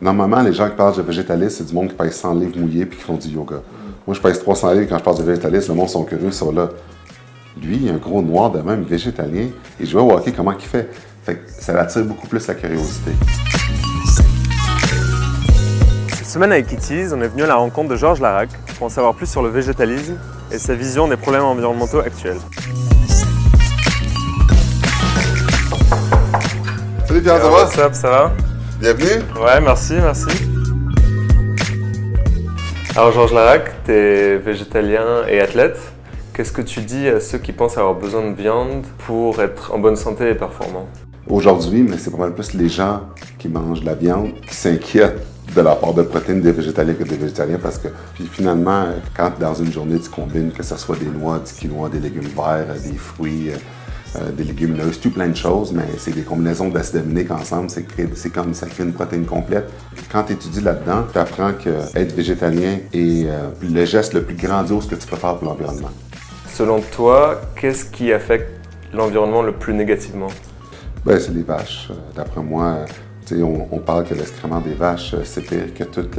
Normalement, les gens qui parlent de végétalisme, c'est du monde qui pèse 100 livres mouillés puis qui font du yoga. Moi, je pèse 300 livres quand je parle de végétalisme, le monde sont curieux, ils sont là. Lui, il y a un gros noir de même, végétalien, et je vois au hockey comment il fait. Fait que ça attire beaucoup plus la curiosité. Cette semaine avec Kitties, on est venu à la rencontre de Georges Larac pour en savoir plus sur le végétalisme et sa vision des problèmes environnementaux actuels. Salut Pierre, ça va? What's up, ça va? Bienvenue. Ouais, merci. Alors Georges Larac, tu es végétalien et athlète. Qu'est-ce que tu dis à ceux qui pensent avoir besoin de viande pour être en bonne santé et performants? Aujourd'hui, mais c'est pas mal plus les gens qui mangent de la viande qui s'inquiètent de la part de protéines des végétaliens que des végétaliens parce que puis finalement, quand dans une journée tu combines que ce soit des noix, du quinoa, des légumes verts, des fruits, des légumineuses, tout plein de choses, mais c'est des combinaisons d'acides aminés qu'ensemble, c'est comme ça crée une protéine complète. Quand tu étudies là-dedans, tu apprends que être végétalien est le geste le plus grandiose que tu peux faire pour l'environnement. Selon toi, qu'est-ce qui affecte l'environnement le plus négativement? Ben, c'est les vaches. D'après moi, on parle que l'excrément des vaches, c'est pire que tous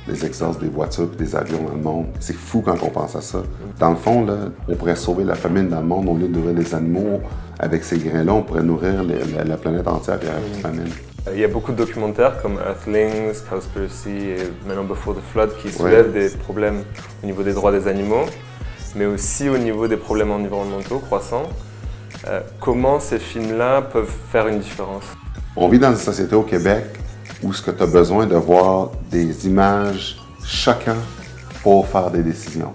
les exhausts des voitures et des avions dans le monde. C'est fou quand on pense à ça. Dans le fond, là, on pourrait sauver la famine dans le monde au lieu de nourrir les animaux. Avec ces grains-là, on pourrait nourrir la planète entière et la famine. Il y a beaucoup de documentaires comme Earthlings, Cowspiracy et maintenant Before the Flood qui soulèvent des problèmes au niveau des droits des animaux, mais aussi au niveau des problèmes environnementaux croissants. Comment ces films-là peuvent faire une différence? On vit dans une société au Québec où tu as besoin de voir des images choquantes pour faire des décisions.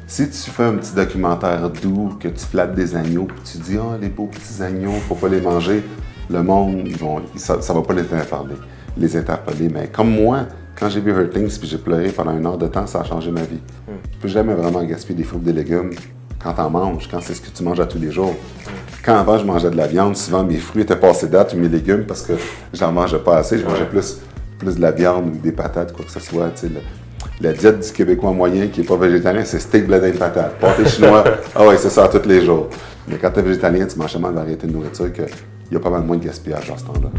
Si tu fais un petit documentaire doux, que tu flattes des agneaux, puis tu dis « Ah, les beaux petits agneaux, faut pas les manger », le monde, ça va pas les interpeller. Mais comme moi, quand j'ai vu Earthlings puis j'ai pleuré pendant 1 heure de temps, ça a changé ma vie. Tu peux jamais vraiment gaspiller des fruits et des légumes quand t'en manges, quand c'est ce que tu manges à tous les jours. Quand avant je mangeais de la viande, souvent mes fruits étaient passés date ou mes légumes parce que j'en mangeais pas assez. Je mangeais plus de la viande ou des patates, quoi que ce soit. La diète du Québécois moyen qui n'est pas végétarien, c'est steak, blé d'Inde, patate. Pâté chinois, ah ouais, c'est ça tous les jours. Mais quand tu es végétalien, tu manges tellement de variétés de nourriture qu'il y a pas mal moins de gaspillage à ce temps-là.